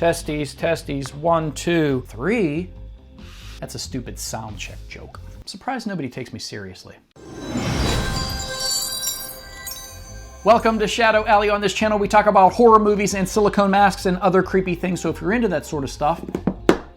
Testes, testes, 1, 2, 3. That's a stupid sound check joke. I'm surprised nobody takes me seriously. Welcome to Shadow Alley. On this channel, we talk about horror movies and silicone masks and other creepy things. So if you're into that sort of stuff,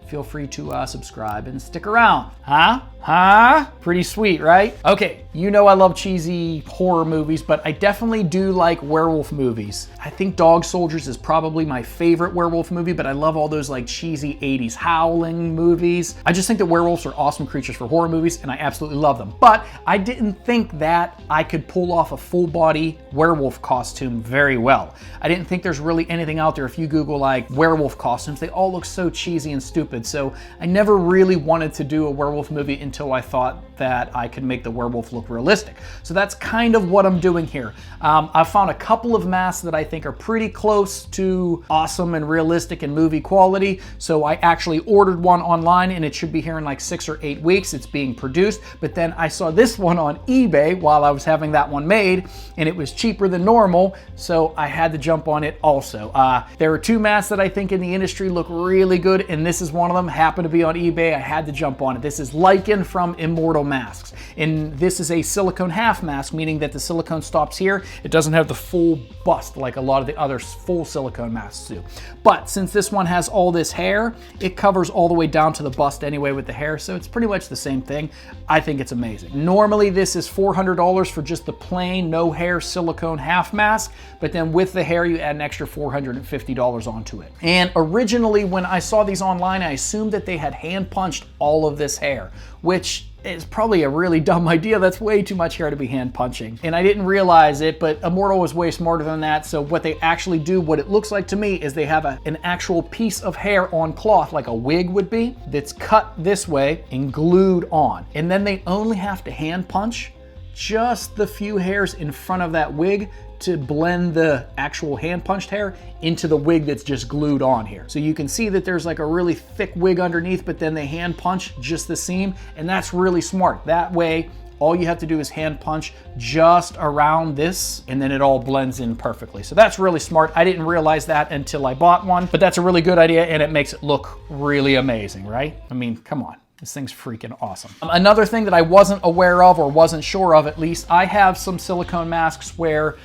feel free to subscribe and stick around. Huh? Pretty sweet, right? Okay, you know I love cheesy horror movies, but I definitely do like werewolf movies. I think Dog Soldiers is probably my favorite werewolf movie, but I love all those like cheesy 80s howling movies. I just think that werewolves are awesome creatures for horror movies, and I absolutely love them. But I didn't think that I could pull off a full body werewolf costume very well. I didn't think there's really anything out there. If you Google like werewolf costumes, they all look so cheesy and stupid. So I never really wanted to do a werewolf movie until I thought that I could make the werewolf look realistic. So that's kind of what I'm doing here. I've found a couple of masks that I think are pretty close to awesome and realistic and movie quality. So I actually ordered one online, and it should be here in like 6 or 8 weeks. It's being produced. But then I saw this one on eBay while I was having that one made, and it was cheaper than normal. So I had to jump on it also. There are 2 masks that I think in the industry look really good, and this is one of them. Happened to be on eBay. I had to jump on it. This is Lycan from Immortal Masks. And this is a silicone half mask, meaning that the silicone stops here. It doesn't have the full bust like a lot of the other full silicone masks do. But since this one has all this hair, it covers all the way down to the bust anyway with the hair, so it's pretty much the same thing. I think it's amazing. Normally this is $400 for just the plain no hair silicone half mask, but then with the hair you add an extra $450 onto it. And originally when I saw these online, I assumed that they had hand punched all of this hair, which is probably a really dumb idea. That's way too much hair to be hand punching. And I didn't realize it, but Immortal was way smarter than that. So what they actually do, what it looks like to me, is they have an actual piece of hair on cloth, like a wig would be, that's cut this way and glued on. And then they only have to hand punch just the few hairs in front of that wig to blend the actual hand punched hair into the wig that's just glued on here. So you can see that there's like a really thick wig underneath, but then they hand punch just the seam, and that's really smart. That way, all you have to do is hand punch just around this, and then it all blends in perfectly. So that's really smart. I didn't realize that until I bought one, but that's a really good idea, and it makes it look really amazing, right? I mean, come on. This thing's freaking awesome. Another thing that I wasn't aware of, or wasn't sure of at least, I have some silicone masks where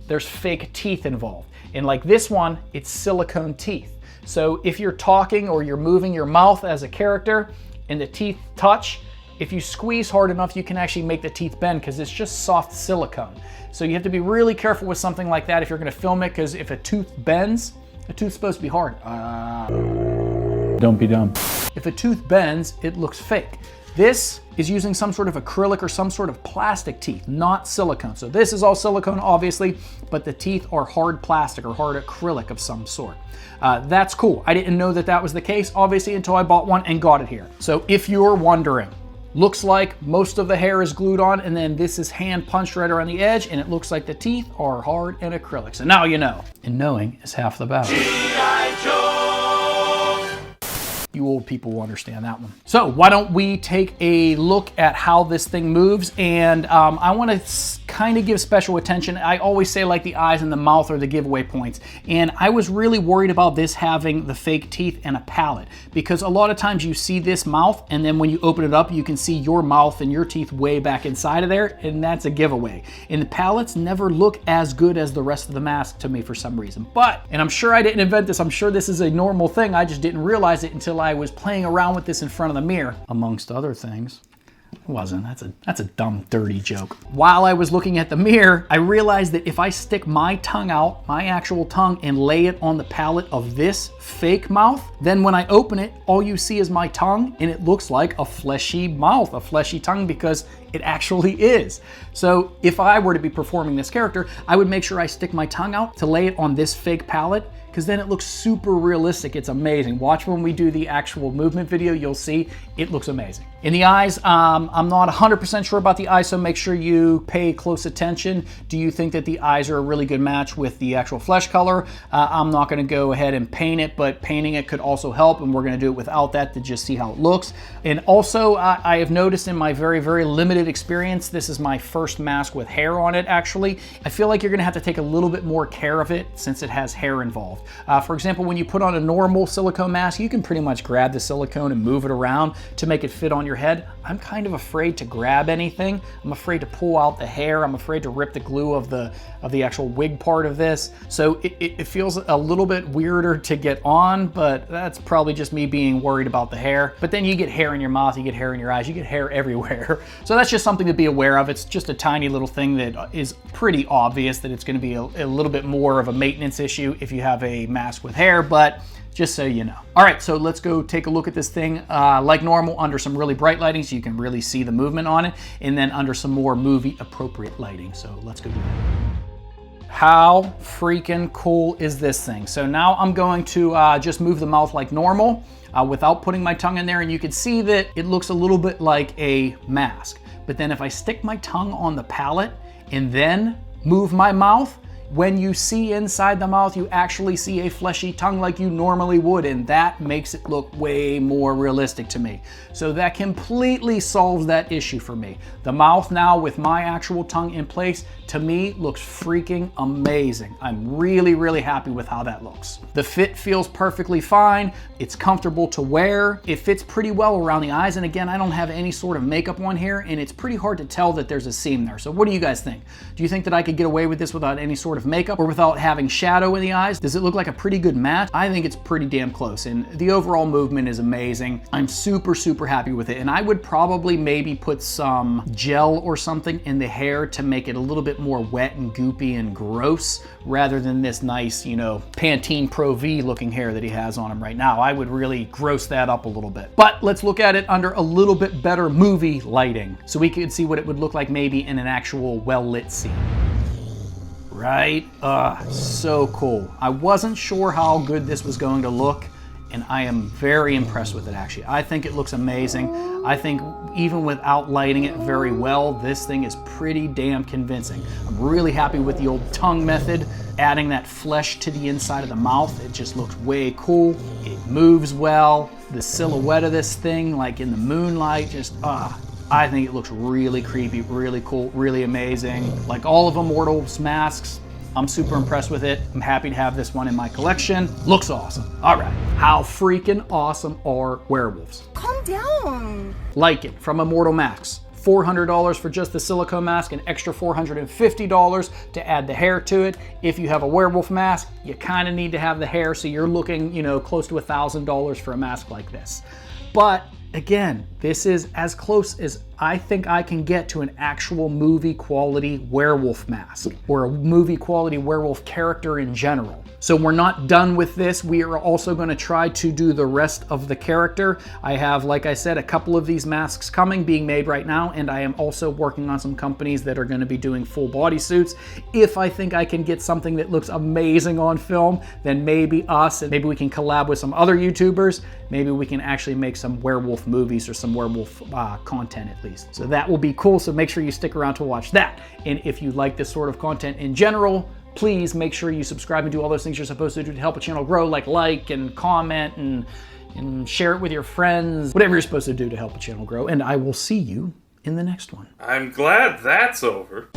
there's fake teeth involved. And like this one, it's silicone teeth. So if you're talking or you're moving your mouth as a character and the teeth touch, if you squeeze hard enough, you can actually make the teeth bend because it's just soft silicone. So you have to be really careful with something like that if you're gonna film it, because if a tooth bends, a tooth's supposed to be hard. Don't be dumb. If a tooth bends, it looks fake. This is using some sort of acrylic or some sort of plastic teeth, not silicone. So this is all silicone, obviously, but the teeth are hard plastic or hard acrylic of some sort. That's cool. I didn't know that that was the case, obviously, until I bought one and got it here. So if you're wondering, looks like most of the hair is glued on, and then this is hand punched right around the edge, and it looks like the teeth are hard and acrylic. So now you know. And knowing is half the battle. You old people will understand that one. So why don't we take a look at how this thing moves? And I want to kind of give special attention. I always say like the eyes and the mouth are the giveaway points. And I was really worried about this having the fake teeth and a palate, because a lot of times you see this mouth, and then when you open it up, you can see your mouth and your teeth way back inside of there, and that's a giveaway. And the palates never look as good as the rest of the mask to me for some reason. But, and I'm sure I didn't invent this, I'm sure this is a normal thing, I just didn't realize it until I was playing around with this in front of the mirror, amongst other things. It wasn't. That's a dumb, dirty joke. While I was looking at the mirror, I realized that if I stick my tongue out, my actual tongue, and lay it on the palate of this fake mouth, then when I open it, all you see is my tongue, and it looks like a fleshy mouth, a fleshy tongue, because it actually is. So if I were to be performing this character, I would make sure I stick my tongue out to lay it on this fake palate, because then it looks super realistic. It's amazing. Watch when we do the actual movement video, you'll see it looks amazing. In the eyes, I'm not 100% sure about the eyes, so make sure you pay close attention. Do you think that the eyes are a really good match with the actual flesh color? I'm not gonna go ahead and paint it, but painting it could also help, and we're gonna do it without that to just see how it looks. And also, I have noticed in my very, very limited limited experience. This is my first mask with hair on it, actually. I feel like you're gonna have to take a little bit more care of it since it has hair involved. For example, when you put on a normal silicone mask, you can pretty much grab the silicone and move it around to make it fit on your head. I'm kind of afraid to grab anything. I'm afraid to pull out the hair. I'm afraid to rip the glue of the actual wig part of this. So it feels a little bit weirder to get on, but that's probably just me being worried about the hair. But then you get hair in your mouth, you get hair in your eyes, you get hair everywhere. So that's just something to be aware of. It's just a tiny little thing that is pretty obvious that it's going to be a little bit more of a maintenance issue if you have a mask with hair, but just so you know. All right, so let's go take a look at this thing like normal under some really bright lighting so you can really see the movement on it, and then under some more movie appropriate lighting. So let's go do that. How freaking cool is this thing? So now I'm going to just move the mouth like normal without putting my tongue in there, and you can see that it looks a little bit like a mask. But then if I stick my tongue on the palate and then move my mouth, when you see inside the mouth, you actually see a fleshy tongue like you normally would, and that makes it look way more realistic to me. So that completely solves that issue for me. The mouth now with my actual tongue in place, to me, looks freaking amazing. I'm really, really happy with how that looks. The fit feels perfectly fine. It's comfortable to wear. It fits pretty well around the eyes, and again, I don't have any sort of makeup on here, and it's pretty hard to tell that there's a seam there. So what do you guys think? Do you think that I could get away with this without any sort of makeup or without having shadow in the eyes? Does it look like a pretty good match? I think it's pretty damn close, and the overall movement is amazing. I'm super, super happy with it, and I would probably maybe put some gel or something in the hair to make it a little bit more wet and goopy and gross rather than this nice, you know, Pantene Pro V looking hair that he has on him right now. I would really gross that up a little bit. But let's look at it under a little bit better movie lighting so we could see what it would look like maybe in an actual well-lit scene. Right? So cool. I wasn't sure how good this was going to look, and I am very impressed with it, actually. I think it looks amazing. I think even without lighting it very well, this thing is pretty damn convincing. I'm really happy with the old tongue method, adding that flesh to the inside of the mouth. It just looks way cool. It moves well. The silhouette of this thing, like in the moonlight, just, I think it looks really creepy, really cool, really amazing. Like all of Immortal Masks, I'm super impressed with it. I'm happy to have this one in my collection. Looks awesome. All right, how freaking awesome are werewolves? Calm down. Lycan from Immortal Masks. $400 for just the silicone mask, an extra $450 to add the hair to it. If you have a werewolf mask, you kind of need to have the hair, so you're looking, you know, close to $1,000 for a mask like this. But again, this is as close as I think I can get to an actual movie quality werewolf mask or a movie quality werewolf character in general. So we're not done with this. We are also going to try to do the rest of the character. I have, like I said, a couple of these masks coming, being made right now, and I am also working on some companies that are going to be doing full body suits. If I think I can get something that looks amazing on film, then maybe us, and maybe we can collab with some other YouTubers. Maybe we can actually make some werewolf movies or some werewolf content at least. So that will be cool, so make sure you stick around to watch that. And if you like this sort of content in general, please make sure you subscribe and do all those things you're supposed to do to help a channel grow, like and comment and share it with your friends, whatever you're supposed to do to help a channel grow. And I will see you in the next one. I'm glad that's over.